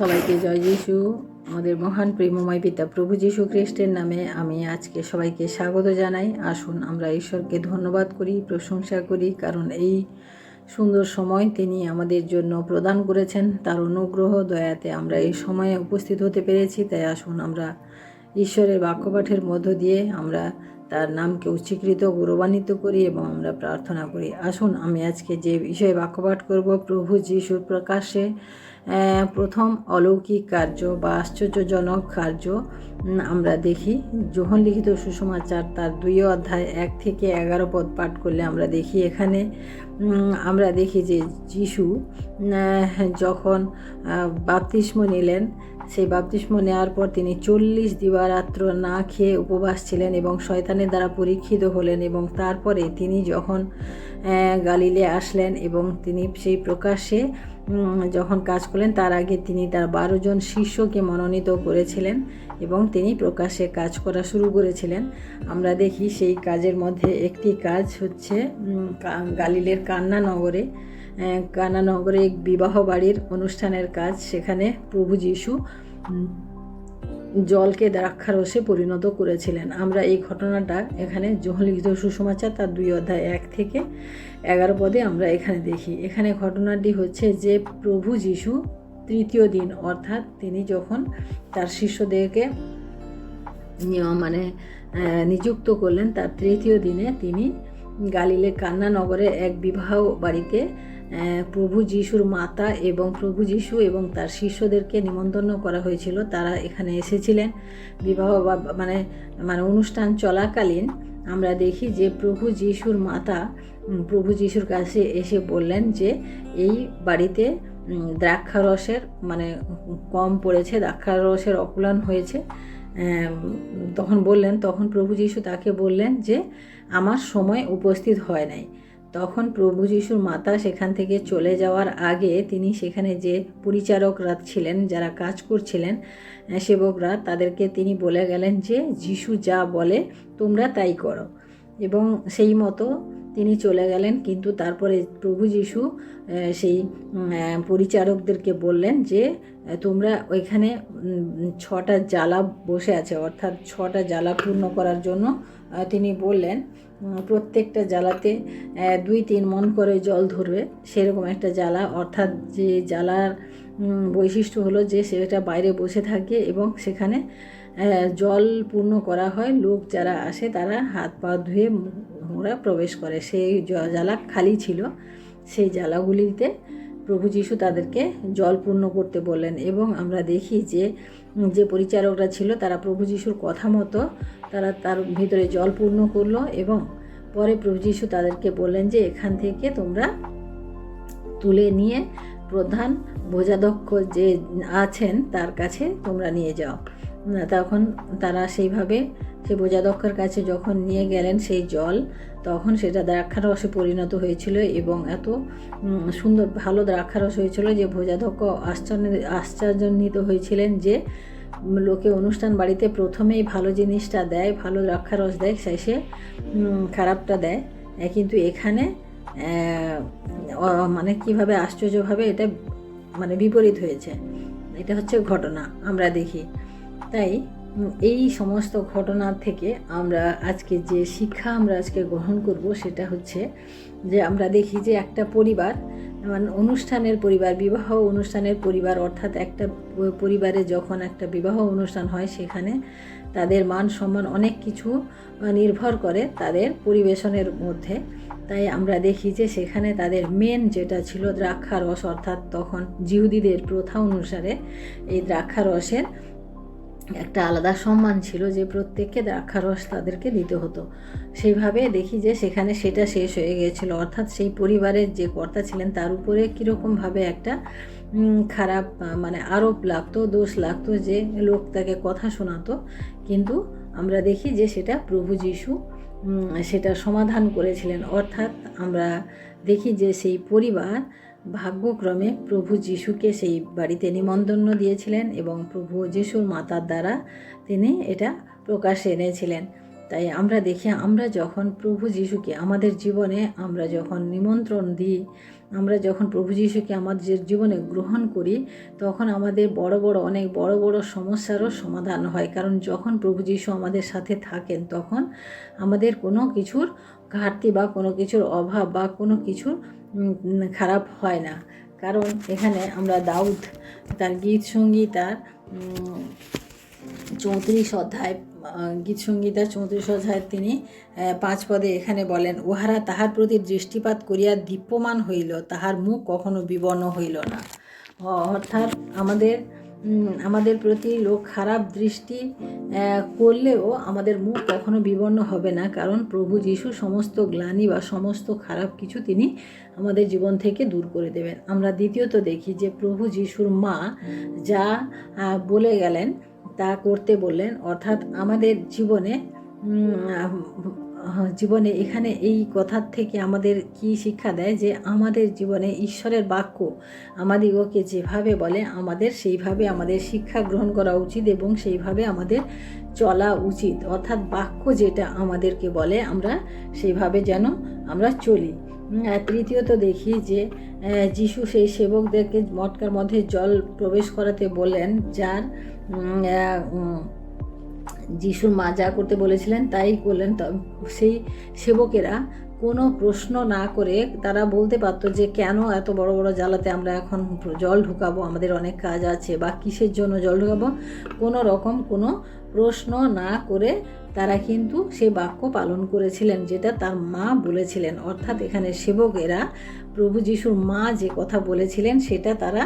সবাইকে জয় যিশু। আমাদের মহান প্রেমময় পিতা প্রভু যীশু খ্রিস্টের নামে আমি আজকে সবাইকে স্বাগত জানাই। আসুন আমরা ঈশ্বরকে ধন্যবাদ করি, প্রশংসা করি, কারণ এই সুন্দর সময় তিনি আমাদের জন্য প্রদান করেছেন। তার অনুগ্রহ দয়াতে আমরা এই সময়ে উপস্থিত হতে পেরেছি। তাই আসুন আমরা ঈশ্বরের বাক্যপাঠের মধ্য দিয়ে আমরা তার নামকে উচ্চীকৃত গৌরবান্বিত করি এবং আমরা প্রার্থনা করি। আসুন আমি আজকে যে বিষয়ে বাক্যপাঠ করব, প্রভু যীশুর প্রকাশ্যে প্রথম অলৌকিক কার্য বা আশ্চর্যজনক কার্য আমরা দেখি। যোহন লিখিত সুসমাচার তার 2 অধ্যায় 1 থেকে 11 পদ পাঠ করলে আমরা দেখি, এখানে আমরা দেখি যে যিশু যখন বাপ্তিস্ম নিলেন, সেই বাপ্তিস্ম নেওয়ার পর তিনি 40 দিবারাত্র না খেয়ে উপবাস ছিলেন এবং শয়তানের দ্বারা পরীক্ষিত হলেন। এবং তারপরে তিনি যখন গালিলে আসলেন এবং তিনি সেই প্রকাশ্যে যখন কাজ করলেন, তার আগে তিনি তার 12 জন শিষ্যকে মনোনীত করেছিলেন এবং তিনি প্রকাশ্যে কাজ করা শুরু করেছিলেন। আমরা দেখি সেই কাজের মধ্যে একটি কাজ হচ্ছে গালিলের কানা নগরে এক বিবাহ বাড়ির অনুষ্ঠানের কাজ। সেখানে প্রভু যীশু জলকে দ্রাক্ষারসে পরিণত করেছিলেন। আমরা এই ঘটনাটা এখানে যোহন লিখিত সুসমাচার তার 2 অধ্যায় 1 থেকে 11 পদে আমরা এখানে দেখি। এখানে ঘটনাটি হচ্ছে যে প্রভু যীশু তৃতীয় দিন, অর্থাৎ তিনি যখন তার শিষ্যদেরকে নিযুক্ত করলেন, তার তৃতীয় দিনে তিনি গালিলে কান্না নগরে এক বিবাহ বাড়িতে প্রভু যীশুর মাতা এবং প্রভু যীশু এবং তার শিষ্যদেরকে নিমন্ত্রণ করা হয়েছিল। তারা এখানে এসেছিলেন বিবাহ মানে অনুষ্ঠান চলাকালীন। আমরা দেখি যে প্রভু যীশুর মাতা প্রভু যীশুর কাছে এসে বললেন যে এই বাড়িতে দ্রাক্ষারসের কম পড়েছে, দ্রাক্ষারসের অকুলান হয়েছে। তখন প্রভু যীশু তাকে বললেন যে আমার সময় উপস্থিত হয় নাই। তখন প্রভু যীশুর মাতা সেখান থেকে চলে যাওয়ার আগে তিনি সেখানে যে পরিচারকরা ছিলেন, যারা কাজ করছিলেন, সেবকরা, তাদেরকে তিনি বলে গেলেন যে যীশু যা বলে তোমরা তাই করো। এবং সেই মতো তিনি চলে গেলেন। কিন্তু তারপরে প্রভু যীশু সেই পরিচারকদেরকে বললেন যে তোমরা ওইখানে 6টা জ্বালা বসে আছে, অর্থাৎ 6টা জ্বালা পূর্ণ করার জন্য তিনি বললেন প্রত্যেকটা জ্বালাতে 2-3 মণ করে জল ধরবে, সেরকম একটা জ্বালা। অর্থাৎ যে জ্বালার বৈশিষ্ট্য হলো যে সেটা বাইরে বসে থাকে এবং সেখানে জল পূর্ণ করা হয়। লোক যারা আসে তারা হাত পা ধুয়ে ওরা প্রবেশ করে। সেই জ্বালা খালি ছিল। সেই জ্বালাগুলিতে প্রভু যীশু তাদেরকে জল পূর্ণ করতে বললেন। এবং আমরা দেখি যে পরিচারকরা ছিল তারা প্রভু যীশুর কথা মতো তারা তার ভিতরে জল পূর্ণ করলো। এবং পরে প্রভু যীশু তাদেরকে বললেন যে এখান থেকে তোমরা তুলে নিয়ে প্রধান বোঝাধ্যক্ষ যে আছেন তার কাছে তোমরা নিয়ে যাও। তখন তারা সেইভাবে সেই বোঝাধ্যক্ষের কাছে যখন নিয়ে গেলেন সেই জল, তখন সেটা দ্রাক্ষারসে পরিণত হয়েছিল এবং এত সুন্দর ভালো দ্রাক্ষারস হয়েছিল যে বোঝাধ্যক্ষ আশ্চর্যান্বিত হয়েছিলেন যে লোকে অনুষ্ঠান বাড়িতে প্রথমেই ভালো জিনিসটা দেয়, ভালো দ্রাক্ষারস দেয়, শেষে খারাপটা দেয়। কিন্তু এখানে কিভাবে আশ্চর্যভাবে এটা বিপরীত হয়েছে। এটা হচ্ছে ঘটনা আমরা দেখি। তাই এই সমস্ত ঘটনা থেকে আমরা আজকে যে শিক্ষা আমরা আজকে গ্রহণ করব সেটা হচ্ছে যে আমরা দেখি যে একটা পরিবার অনুষ্ঠানের পরিবার, বিবাহ অনুষ্ঠানের পরিবার, অর্থাৎ একটা পরিবারে যখন একটা বিবাহ অনুষ্ঠান হয় সেখানে তাদের মান সম্মান অনেক কিছু নির্ভর করে তাদের পরিবেশনের মধ্যে। তাই আমরা দেখি যে সেখানে তাদের মেন যেটা ছিল দ্রাক্ষারস, অর্থাৎ তখন জিহুদীদের প্রথা অনুসারে এই দ্রাক্ষারসের একটা আলাদা সম্মান ছিল যে প্রত্যেককে দ্রাক্ষারস তাদেরকে দিতে হতো। সেইভাবে দেখি যে সেখানে সেটা শেষ হয়ে গিয়েছিল। অর্থাৎ সেই পরিবারের যে কর্তা ছিলেন তার উপরে কীরকমভাবে একটা খারাপ আরোপ লাগতো, দোষ লাগতো যে লোক তাকে কথা শোনাতো। কিন্তু আমরা দেখি যে সেটা প্রভু যীশু সেটা সমাধান করেছিলেন। অর্থাৎ আমরা দেখি যে সেই পরিবার ভাগ্যক্রমে প্রভু যীশুকে সেই বাড়িতে নিমন্ত্রণ দিয়েছিলেন এবং প্রভু যীশুর মাতার দ্বারা তিনি এটা প্রকাশে এনেছিলেন। তাই আমরা দেখি আমরা যখন প্রভু যীশুকে আমাদের জীবনে আমরা যখন নিমন্ত্রণ দিই আমরা যখন প্রভু যিশুকে আমাদের জীবনে গ্রহণ করি তখন আমাদের অনেক বড় বড় সমস্যারও সমাধান হয়। কারণ যখন প্রভু যিশু আমাদের সাথে থাকেন তখন আমাদের কোনো কিছুর ঘাটতি বা কোনো কিছুর অভাব বা কোনো কিছুর খারাপ হয় না। কারণ এখানে আমরা দাউদ তার গীত সংগীতার 34 অধ্যায় গীত সংগীতার 34 অধ্যায় তিনি 5 পদে এখানে বলেন, উহারা তাহার প্রতি দৃষ্টিপাত করিয়া দীপ্যমান হইল, তাহার মুখ কখনো বিবর্ণ হইল না। অর্থাৎ আমাদের প্রতি লোক খারাপ দৃষ্টি করলেও আমাদের মুখ কখনো বিবর্ণ হবে না। কারণ প্রভু যিশু সমস্ত গ্লানি বা সমস্ত খারাপ কিছু তিনি আমাদের জীবন থেকে দূর করে দেবেন। আমরা দ্বিতীয়ত দেখি যে প্রভু যিশুর মা যা বলে গেলেন তা করতে বললেন। অর্থাৎ আমাদের জীবনে এখানে এই কথার থেকে আমাদের কি শিক্ষা দেয় যে আমাদের জীবনে ঈশ্বরের বাক্য আমাদিগকে যেভাবে বলে আমাদের সেইভাবে আমাদের শিক্ষা গ্রহণ করা উচিত এবং সেইভাবে আমাদের চলা উচিত। অর্থাৎ বাক্য যেটা আমাদেরকে বলে আমরা সেইভাবে যেন আমরা চলি। তৃতীয়ত দেখি যে যিশু সেই সেবকদেরকে মটকার মধ্যে জল প্রবেশ করাতে বললেন, যার যিশুর মা যা করতে বলেছিলেন তাই করলেন। সেই সেবকেরা কোনো প্রশ্ন না করে তারা বলতে পারতো যে কেন এত বড় বড় জ্বালাতে আমরা এখন জল ঢুকাবো, আমাদের অনেক কাজ আছে, বা কিসের জন্য জল ঢুকাবো, কোনো রকম কোনো প্রশ্ন না করে তারা কিন্তু সেই বাক্য পালন করেছিলেন যেটা তার মা বলেছিলেন। অর্থাৎ এখানে সেবকেরা প্রভু যিশুর মা যে কথা বলেছিলেন সেটা তারা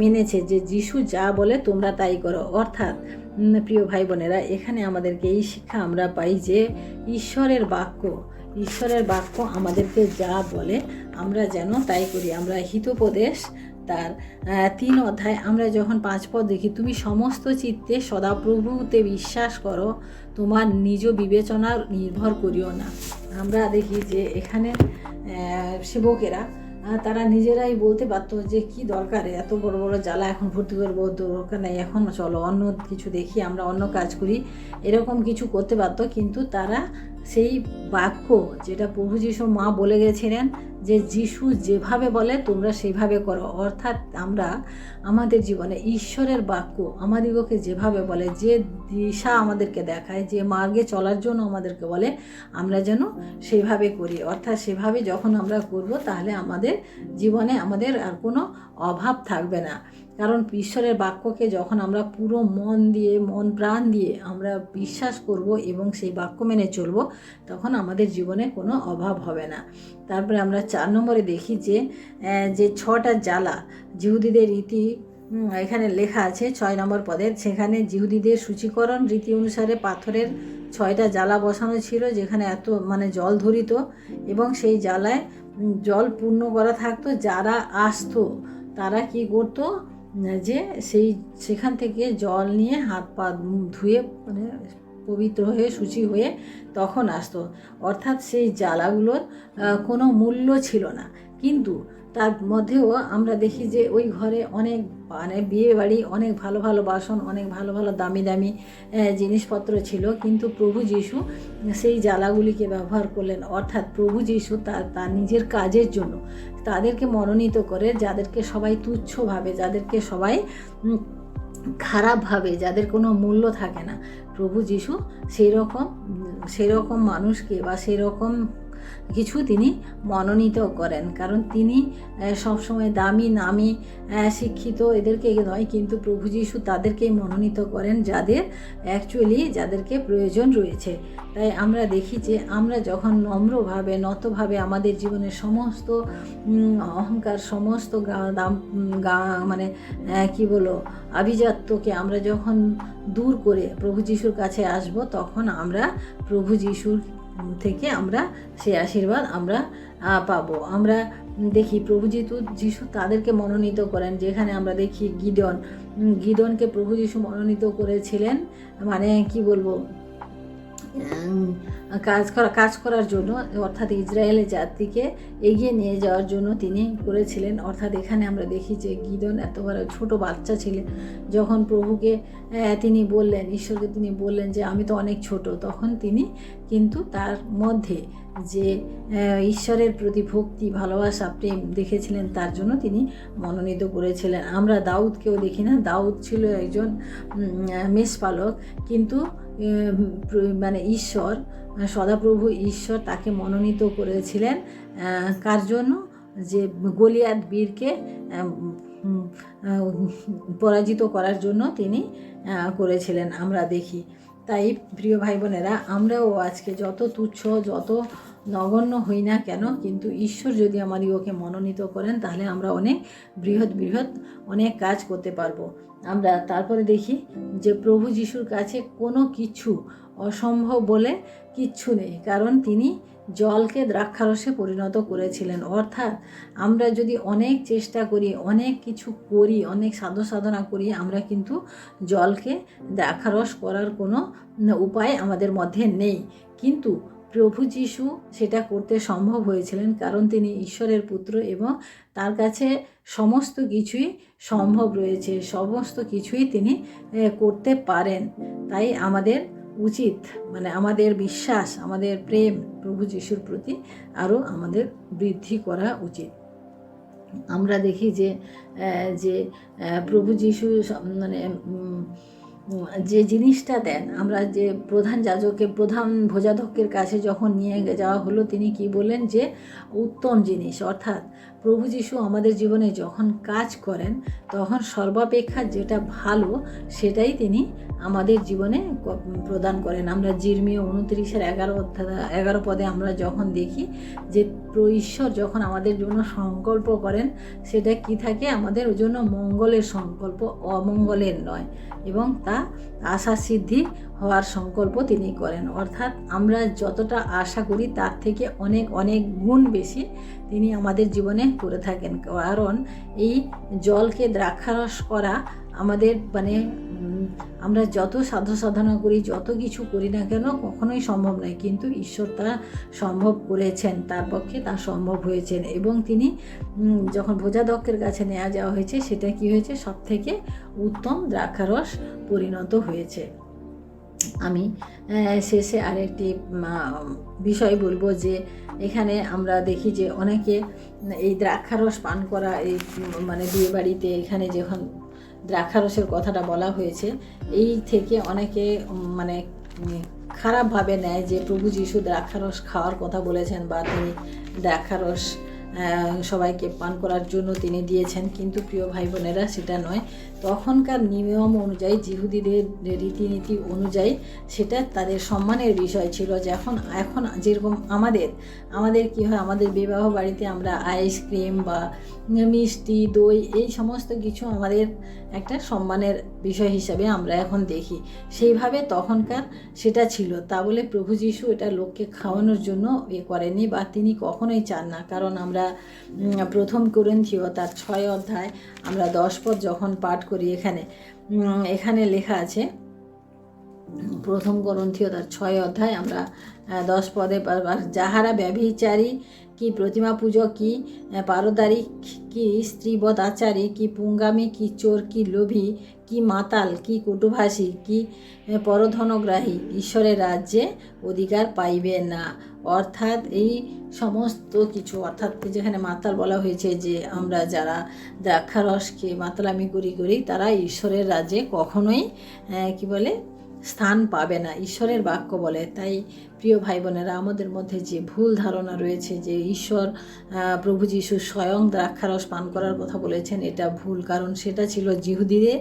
মেনেছে, যে যিশু যা বলে তোমরা তাই করো। অর্থাৎ প্রিয় ভাই বোনেরা, এখানে আমাদেরকে এই শিক্ষা আমরা পাই যে ঈশ্বরের বাক্য আমাদেরকে যা বলে আমরা যেন তাই করি। আমরা হিতোপদেশ তার 3 অধ্যায় আমরা যখন 5 পদ দেখি, তুমি সমস্ত চিত্তে সদাপ্রভুতে বিশ্বাস করো, তোমার নিজ বিবেচনা নির্ভর করিও না। আমরা দেখি যে এখানে সেবকেরা তারা নিজেরাই বলতে পারতো যে কি দরকার এত বড় বড় জ্বালা এখন ভর্তি করবো, দরকার নেই, এখন চলো অন্য কিছু দেখি, আমরা অন্য কাজ করি, এরকম কিছু করতে পারতো। কিন্তু তারা সেই বাক্য যেটা প্রভু যিশুর মা বলে গেছিলেন যে যিশু যেভাবে বলে তোমরা সেইভাবে করো। অর্থাৎ আমরা আমাদের জীবনে ঈশ্বরের বাক্য আমাদিগকে যেভাবে বলে, যে দিশা আমাদেরকে দেখায়, যে মার্গে চলার জন্য আমাদেরকে বলে, আমরা যেন সেইভাবে করি। অর্থাৎ সেভাবে যখন আমরা করব তাহলে আমাদের জীবনে আমাদের আর কোনো অভাব থাকবে না। কারণ ঈশ্বরের বাক্যকে যখন আমরা পুরো মন প্রাণ দিয়ে আমরা বিশ্বাস করব এবং সেই বাক্য মেনে চলব, তখন আমাদের জীবনে কোনো অভাব হবে না। তারপরে আমরা 4 নম্বরে দেখি যে 6টা জ্বালা জিহুদীদের রীতি এখানে লেখা আছে 6 নম্বর পদে। সেখানে জিহুদীদের সূচীকরণ রীতি অনুসারে পাথরের 6টা জ্বালা বসানো ছিল, যেখানে এত জল ধরিত এবং সেই জ্বালায় জল পূর্ণ করা থাকতো। যারা আসতো তারা কি করতো, যে সেখান থেকে জল নিয়ে হাত পা ধুয়ে পবিত্র হয়ে শুচি হয়ে তখন আসতো। অর্থাৎ সেই জ্বালাগুলোর কোনো মূল্য ছিল না, কিন্তু তার মধ্যেও আমরা দেখি যে ওই ঘরে অনেক বিয়ে বাড়ি, অনেক ভালো ভালো বাসন, অনেক ভালো ভালো দামি দামি জিনিসপত্র ছিল, কিন্তু প্রভু যিশু সেই জ্বালাগুলিকে ব্যবহার করলেন। অর্থাৎ প্রভু যিশু তার নিজের কাজের জন্য তাদেরকে মনোনীত করে, যাদেরকে সবাই তুচ্ছ ভাবে, যাদেরকে সবাই খারাপ ভাবে, যাদের কোনো মূল্য থাকে না, প্রভু যিশু সেই রকম মানুষকে বা সেই রকম কিছু তিনি মনোনীত করেন। কারণ তিনি সবসময় দামি নামি শিক্ষিত এদেরকে নয়, কিন্তু প্রভু যিশু তাদেরকেই মনোনীত করেন যাদেরকে প্রয়োজন রয়েছে। তাই আমরা দেখি যে আমরা যখন নম্রভাবে নতভাবে আমাদের জীবনের সমস্ত অহংকার, সমস্ত আভিজাত্যকে আমরা যখন দূর করে প্রভু যিশুর কাছে আসব, তখন আমরা প্রভু যিশুর থেকে আমরা সেই আশীর্বাদ আমরা পাবো। আমরা দেখি প্রভু যিশু তাদেরকে মনোনীত করেন, যেখানে আমরা দেখি গিদনকে প্রভু যিশু মনোনীত করেছিলেন, কাজ করার জন্য, অর্থাৎ ইসরায়েলের জাতিকে এগিয়ে নিয়ে যাওয়ার জন্য তিনি করেছিলেন। অর্থাৎ এখানে আমরা দেখি যে গিদন এত বড় ছোট বাচ্চা ছিলেন, যখন প্রভুকে ঈশ্বরকে তিনি বললেন যে আমি তো অনেক ছোট, তখন তিনি কিন্তু তার মধ্যে যে ঈশ্বরের প্রতি ভক্তি, ভালোবাসা, প্রেম দেখেছিলেন, তার জন্য তিনি মনোনীত করেছিলেন। আমরা দাউদকেও দেখি না, দাউদ ছিল একজন মেষপালক, কিন্তু মানে ঈশ্বর, সদাপ্রভু ঈশ্বর তাকে মনোনীত করেছিলেন কার জন্য? যে গলিয়াত বীরকে পরাজিত করার জন্য তিনি করেছিলেন, আমরা দেখি। তাই প্রিয় ভাই বোনেরা, আমরাও আজকে যত তুচ্ছ, যত নগণ্য হই না কেন, কিন্তু ঈশ্বর যদি আমাদিগকে মনোনীত করেন, তাহলে আমরা অনেক বৃহৎ বৃহৎ অনেক কাজ করতে পারবো। আমরা তারপরে দেখি যে প্রভু যিশুর কাছে কোনো কিছু অসম্ভব বলে কিচ্ছু নেই, কারণ তিনি জলকে দ্রাক্ষারসে পরিণত করেছিলেন। অর্থাৎ আমরা যদি অনেক চেষ্টা করি, অনেক কিছু করি, অনেক সাধনা করি, আমরা কিন্তু জলকে দ্রাক্ষারস করার কোনো উপায় আমাদের মধ্যে নেই। কিন্তু প্রভু যিশু সেটা করতে সম্ভব হয়েছিলেন, কারণ তিনি ঈশ্বরের পুত্র এবং তার কাছে সমস্ত কিছুই সম্ভব রয়েছে, সমস্ত কিছুই তিনি করতে পারেন। তাই আমাদের উচিত, মানে আমাদের বিশ্বাস, আমাদের প্রেম প্রভু যিশুর প্রতি আরও আমাদের বৃদ্ধি করা উচিত। আমরা দেখি যে প্রভু যিশু মানে যে জিনিসটা দেন, আমরা যে প্রধান যাজকের, প্রধান ভোজাধ্যক্ষের কাছে যখন নিয়ে যাওয়া হলো, তিনি কি বললেন? যে উত্তম জিনিস, অর্থাৎ প্রভু যিশু আমাদের জীবনে যখন কাজ করেন, তখন সর্বাপেক্ষা যেটা ভালো সেটাই তিনি আমাদের জীবনে প্রদান করেন। আমরা জিরমীয় 29:11 পদে আমরা যখন দেখি যে ঈশ্বর যখন আমাদের জন্য সংকল্প করেন, সেটা কি থাকে? আমাদের জন্য মঙ্গলের সংকল্প, অমঙ্গলের নয়, এবং তা আশা সিদ্ধি হওয়ার সংকল্প তিনি করেন। অর্থাৎ আমরা যতটা আশা করি তার থেকে অনেক অনেক গুণ বেশি তিনি আমাদের জীবনে করে থাকেন। কারণ এই জলকে দ্রাক্ষারস করা আমাদের মানে আমরা যত সাধনা করি, যত কিছু করি না কেন, কখনোই সম্ভব নয়, কিন্তু ঈশ্বর তা সম্ভব করেছেন, তার পক্ষে তা সম্ভব হয়েছেন। এবং তিনি যখন ভোজাধ্যক্ষের কাছে নেওয়া যাওয়া হয়েছে, সেটা কি হয়েছে? সব থেকে উত্তম দ্রাক্ষারস পরিণত হয়েছে। আমি শেষে আরেকটি বিষয় বলবো, যে এখানে আমরা দেখি যে অনেকে এই দ্রাক্ষারস পান করা, এই মানে বিয়ে বাড়িতে এখানে যখন দ্রাক্ষারসের কথাটা বলা হয়েছে, এই থেকে অনেকে মানে খারাপভাবে নেয় যে প্রভু যিশু দ্রাক্ষারস খাওয়ার কথা বলেছেন, বা তিনি দ্রাক্ষারস সবাইকে পান করার জন্য তিনি দিয়েছেন। কিন্তু প্রিয় ভাই বোনেরা, সেটা নয়। তখনকার নিয়ম অনুযায়ী, যিহুদিদের রীতিনীতি অনুযায়ী সেটা তাদের সম্মানের বিষয় ছিল। এখন যেরকম আমাদের কি হয়, আমাদের বিবাহ বাড়িতে আমরা আইসক্রিম বা মিষ্টি, দই, এই সমস্ত কিছু আমাদের একটা সম্মানের বিষয় হিসাবে আমরা এখন দেখি। সেইভাবে তখনকার সেটা ছিল। তা বলে প্রভু যিশু এটা লোককে খাওয়ানোর জন্য করেনি, বা তিনি কখনোই চান না। কারণ আমরা প্রথম করিন্থীয় তার 6 অধ্যায় আমরা 10 পদ যখন পাঠ করি, এখানে লেখা আছে, প্রথম করিন্থীয় তার 6 অধ্যায় আমরা 10 পদে, যাহারা ব্যভিচারী, কি প্রতিমা পূজক, কি পারদারি, কি স্ত্রীবৎ আচারী, কি পুঙ্গামী, কি চোর, কি লোভী, কি মাতাল, কি কটুভাষী, কি পরধনগ্রাহী ঈশ্বরের রাজ্যে অধিকার পাইবে না। অর্থাৎ এই সমস্ত কিছু, অর্থাৎ যেখানে মাতাল বলা হয়েছে, যে আমরা যারা দ্রাক্ষারসকে মাতালামি করি, তারা ঈশ্বরের রাজ্যে কখনোই কি বলে স্থান পাবে না, ঈশ্বরের বাক্য বলে। তাই প্রিয় ভাই বোনেরা, আমাদের মধ্যে যে ভুল ধারণা রয়েছে যে ঈশ্বর প্রভু যিশু স্বয়ং দ্রাক্ষারস পান করার কথা বলেছেন, এটা ভুল। কারণ সেটা ছিল যিহুদিদের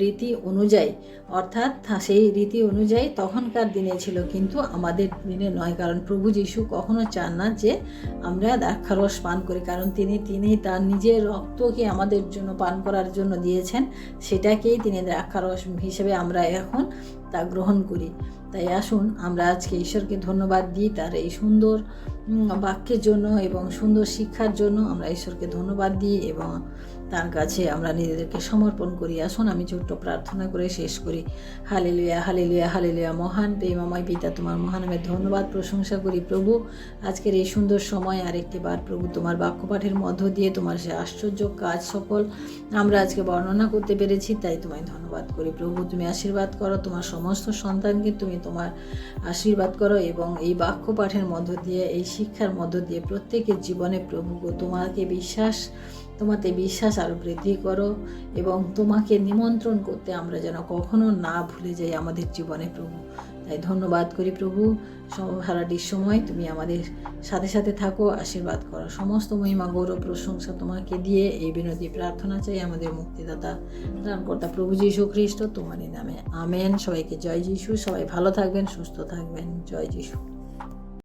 রীতি অনুযায়ী, অর্থাৎ সেই রীতি অনুযায়ী তখনকার দিনে ছিল, কিন্তু আমাদের দিনে নয়। কারণ প্রভু যিশু কখনো চান না যে আমরা দ্রাক্ষারস পান করি, কারণ তিনি তার নিজের রক্তকে আমাদের জন্য পান করার জন্য দিয়েছেন, সেটাকেই তিনি দ্রাক্ষারস হিসেবে আমরা এখন তা গ্রহণ করি। তাই আসুন আমরা আজকে ঈশ্বরকে ধন্যবাদ দিই তার এই সুন্দর বাক্যের জন্য এবং সুন্দর শিক্ষার জন্য। আমরা ঈশ্বরকে ধন্যবাদ দিই এবং তার কাছে আমরা নিজেদেরকে সমর্পণ করি। আসুন আমি ছোট্ট প্রার্থনা করে শেষ করি। Hallelujah, hallelujah, hallelujah. মহান প্রেমময় পিতা, তোমার মহানামের ধন্যবাদ প্রশংসা করি প্রভু। আজকের এই সুন্দর সময় আরেকটি বার প্রভু তোমার বাক্য পাঠের মধ্য দিয়ে তোমার সে আশ্চর্য কাজ সকল আমরা আজকে বর্ণনা করতে পেরেছি, তাই তোমায় ধন্যবাদ করি প্রভু। তুমি আশীর্বাদ করো তোমার সমস্ত সন্তানকে, তুমি তোমার আশীর্বাদ করো এবং এই বাক্য পাঠের মধ্য দিয়ে, এই শিক্ষার মধ্য দিয়ে প্রত্যেকের জীবনে প্রভু তোমাতে বিশ্বাস আরও বৃদ্ধি করো এবং তোমাকে নিমন্ত্রণ করতে আমরা যেন কখনো না ভুলে যাই আমাদের জীবনে প্রভু। তাই ধন্যবাদ করি প্রভু। সারাটির সময় তুমি আমাদের সাথে সাথে থাকো, আশীর্বাদ করো। সমস্ত মহিমা গৌরব প্রশংসা তোমাকে দিয়ে এই বিনতি প্রার্থনা চাই আমাদের মুক্তিদাতা ত্রাণকর্তা প্রভু যীশু খ্রিস্ট তোমারই নামে, আমেন। সবাইকে জয় যীশু। সবাই ভালো থাকবেন, সুস্থ থাকবেন। জয় যীশু।